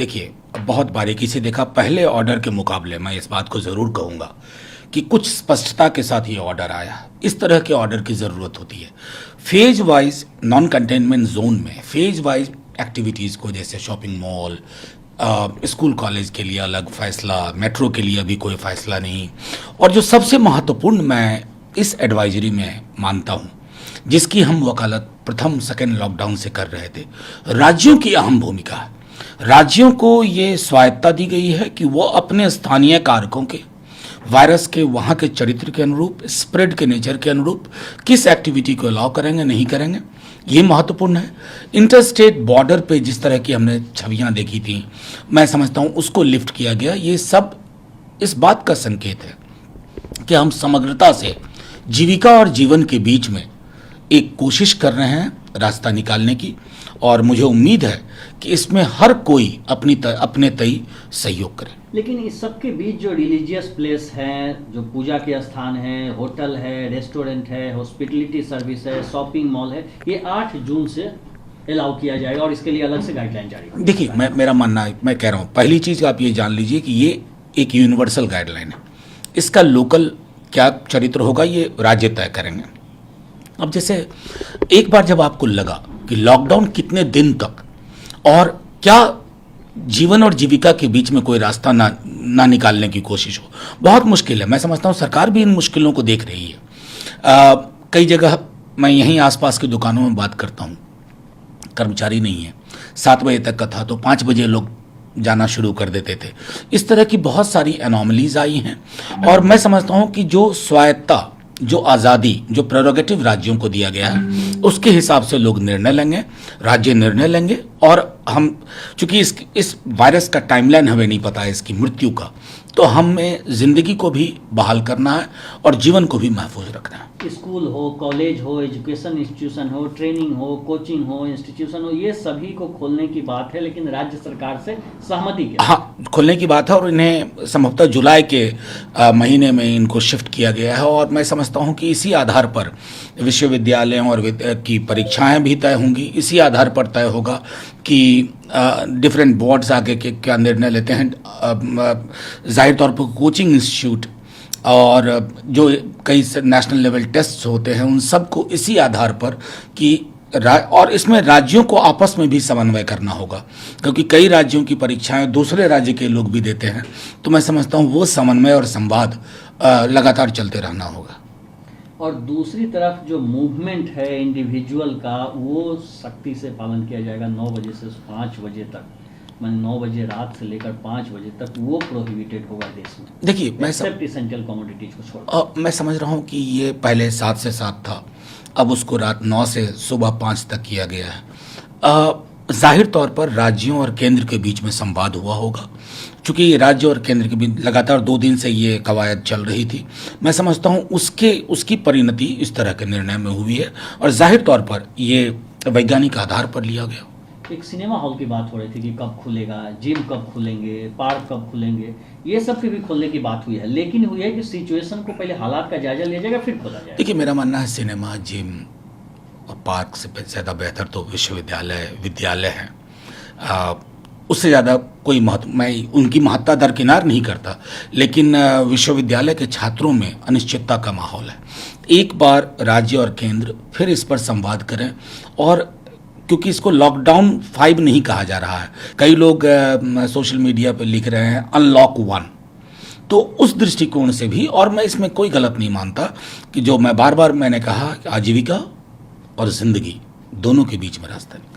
देखिए, बहुत बारीकी से देखा। पहले ऑर्डर के मुकाबले मैं इस बात को ज़रूर कहूँगा कि कुछ स्पष्टता के साथ ये ऑर्डर आया। इस तरह के ऑर्डर की ज़रूरत होती है। Phase wise non containment zone में फेज वाइज एक्टिविटीज़ को, जैसे शॉपिंग मॉल, स्कूल कॉलेज के लिए अलग फैसला, मेट्रो के लिए अभी कोई फैसला नहीं। और जो सबसे महत्वपूर्ण मैं इस एडवाइजरी में मानता हूँ, जिसकी हम वकालत प्रथम सेकेंड लॉकडाउन से कर रहे थे, राज्यों की अहम भूमिका है। राज्यों को ये स्वायत्ता दी गई है कि वो अपने स्थानीय कारकों के, वायरस के वहाँ के चरित्र के अनुरूप, स्प्रेड के नेचर के अनुरूप किस एक्टिविटी को अलाउ करेंगे, नहीं करेंगे, ये महत्वपूर्ण है। इंटरस्टेट बॉर्डर पे जिस तरह की हमने छवियां देखी थी, मैं समझता हूँ उसको लिफ्ट किया गया। ये सब इस बात का संकेत है कि हम समग्रता से जीविका और जीवन के बीच में एक कोशिश कर रहे हैं रास्ता निकालने की, और मुझे उम्मीद है कि इसमें हर कोई अपने तय सहयोग करे। लेकिन इस सब के बीच जो रिलीजियस प्लेस हैं, जो पूजा के स्थान हैं, होटल है, रेस्टोरेंट है, हॉस्पिटलिटी सर्विस है, शॉपिंग मॉल है, ये 8 जून से अलाउ किया जाएगा और इसके लिए अलग से गाइडलाइन जारी होगी। देखिए, मेरा मानना है, मैं कह रहा हूँ, पहली चीज़ आप ये जान लीजिए कि ये एक यूनिवर्सल गाइडलाइन है। इसका लोकल क्या चरित्र होगा ये राज्य तय करेंगे। अब जैसे एक बार जब आपको लगा कि लॉकडाउन कितने दिन तक, और क्या जीवन और जीविका के बीच में कोई रास्ता ना निकालने की कोशिश हो, बहुत मुश्किल है। मैं समझता हूँ सरकार भी इन मुश्किलों को देख रही है। कई जगह मैं यहीं आसपास की दुकानों में बात करता हूँ, कर्मचारी नहीं है, 7 बजे तक का था तो 5 बजे लोग जाना शुरू कर देते थे। इस तरह की बहुत सारी एनॉमलीज आई हैं, और मैं समझता हूँ कि जो स्वायत्ता, जो आज़ादी, जो प्रेरोगेटिव राज्यों को दिया गया है, उसके हिसाब से लोग निर्णय लेंगे, राज्य निर्णय लेंगे। और हम चूंकि इस वायरस का टाइमलाइन हमें नहीं पता है, इसकी मृत्यु का, तो हमें जिंदगी को भी बहाल करना है और जीवन को भी महफूज रखना है। स्कूल हो, कॉलेज हो, एजुकेशन इंस्टीट्यूशन हो, ट्रेनिंग हो, कोचिंग हो, इंस्टीट्यूशन हो, ये सभी को खोलने की बात है, लेकिन राज्य सरकार से सहमति के, हाँ, खोलने की बात है। और इन्हें संभवतः जुलाई के महीने में इनको शिफ्ट किया गया है, और मैं समझता हूँ कि इसी आधार पर विश्वविद्यालयों और की परीक्षाएं भी तय होंगी। इसी आधार पर तय होगा कि डिफरेंट बोर्ड्स आगे के क्या निर्णय लेते हैं। जाहिर तौर पर कोचिंग इंस्टीट्यूट और जो कई नेशनल लेवल टेस्ट होते हैं, उन सब को इसी आधार पर कि और इसमें राज्यों को आपस में भी समन्वय करना होगा, क्योंकि कई राज्यों की परीक्षाएं दूसरे राज्य के लोग भी देते हैं। तो मैं समझता हूँ वो समन्वय और संवाद लगातार चलते रहना होगा। और दूसरी तरफ जो मूवमेंट है इंडिविजुअल का, वो सख्ती से पालन किया जाएगा। 9 बजे से 5 बजे तक, मैंने 9 बजे रात से लेकर 5 बजे तक वो प्रोहिबिटेड होगा देश में। देखिए, मैं एसेंशियल कमोडिटीज को छोड़, मैं समझ रहा हूँ कि ये पहले 7 से 7 था, अब उसको रात 9 से सुबह 5 तक किया गया है। जाहिर तौर पर राज्यों और केंद्र के बीच में संवाद हुआ होगा, चूँकि राज्य और केंद्र के बीच लगातार 2 दिन से ये कवायद चल रही थी। मैं समझता हूँ उसकी परिणति इस तरह के निर्णय में हुई है, और जाहिर तौर पर ये वैज्ञानिक आधार पर लिया गया। एक सिनेमा हॉल की बात हो रही थी कि कब खुलेगा, जिम कब खुलेंगे, पार्क कब खुलेंगे, ये सब की भी खोलने की बात हुई है, लेकिन हुई है कि सिचुएशन को पहले हालात का जायजा लिया जाएगा, फिर खोला जाएगा। देखिए, मेरा मानना है सिनेमा, जिम और पार्क से ज़्यादा बेहतर तो विद्यालय हैं। उससे ज़्यादा कोई मैं उनकी महत्ता दरकिनार नहीं करता, लेकिन विश्वविद्यालय के छात्रों में अनिश्चितता का माहौल है। एक बार राज्य और केंद्र फिर इस पर संवाद करें, और क्योंकि इसको लॉकडाउन 5 नहीं कहा जा रहा है, कई लोग सोशल मीडिया पर लिख रहे हैं अनलॉक 1, तो उस दृष्टिकोण से भी, और मैं इसमें कोई गलत नहीं मानता कि जो मैं बार बार मैंने कहा, आजीविका और जिंदगी दोनों के बीच में रास्ता है।